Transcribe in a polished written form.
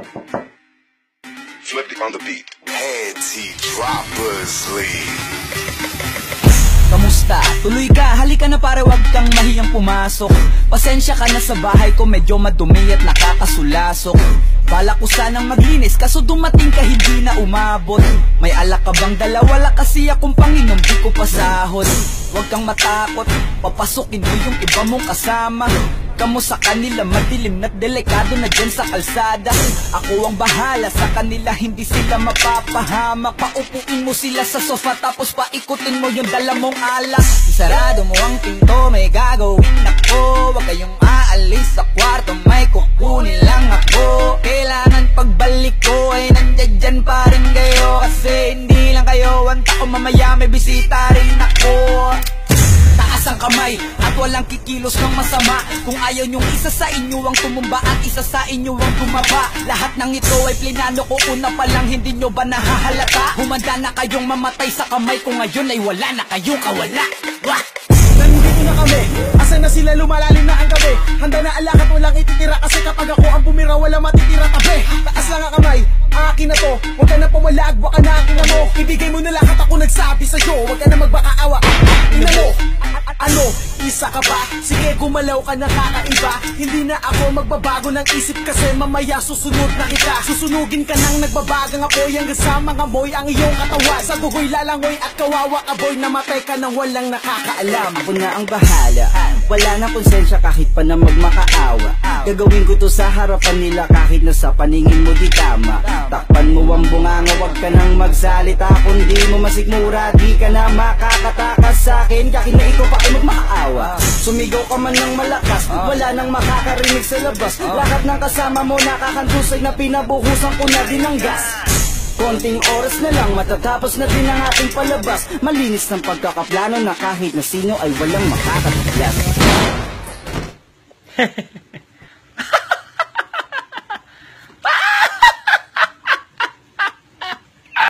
Flip it on the beat. Panty droppers league. Kamusta? Tuloy ka, halika na para wag kang mahiyang pumasok. Pasensya ka na sa bahay ko, medyo madumi at nakakasulasok. Bala ko sanang maglinis, kaso dumating ka hindi na umabot. May alak ka bang dala? Wala kasi akong panginom, di ko pasahod. Huwag kang matakot, papasukin mo yung iba mong kasama. Kamo sa kanila, madilim na delikado na dyan sa kalsada. Ako ang bahala sa kanila, hindi sila mapapahamak. Paupuin mo sila sa sofa, tapos paikutin mo yung dala mong alak. Isarado mo ang pinto, may gagawin ako. Huwag kayong aalis sa kwarto, may kukunin lang ako. Kailangan pagbalik ko ay nandyan dyan pa rin kayo. Kasi hindi lang kayo ang tao, mamaya may bisita rin ako. Taas ang kamay at walang kikilos ng masama. Kung ayaw nyong isa sa inyo ang tumumba at isa sa inyo ang tumaba. Lahat ng ito ay plinano ko una pa lang, hindi nyo ba nahahalata? Humanda na kayong mamatay sa kamay ko, ngayon ay wala na kayong kawala. Wah! Nandito na kami, asan na sila, lumalalim na ang gabi. Handa na alak at walang ititira, kasi kapag ako ang bumira wala matitira tabi. Taas lang ang kamay, akin na to. Huwag ka na pumalag, baka na akin na mo. Ibigay mo na lahat, ako nagsabi sa'yo. Huwag ka na magbakaawa, ina mo. Ano, isa ka ba? Sige, gumalaw ka na kakaiba. Hindi na ako magbabago ng isip, kasi mamaya susunod na kita. Susunugin ka nang nagbabagang apoy, hanggang sa mga moy ang iyong katawan. Sa dugoy lalangoy at kawawa ka boy, namatay ka nang walang nakakaalam. Ako na ang bahala, wala na konsensya kahit pa na magmakaawa. Gagawin ko to sa harapan nila kahit na sa paningin mo di tama. Takpan mo ang bunganga, wag ka nang magsalita. Kung di mo masikmura, di ka na makakatakas sa akin. Kahit na ikaw pa ay magmakaawa. Sumigaw ka man ng malakas, wala nang makakarinig sa labas. Lahat ng kasama mo nakakantusay na pinabuhusan ko na din ang gas. Konting oras na lang, matatapos na din ang ating palabas. Malinis ng pagkakaplano na kahit na sino ay walang makakatiglas.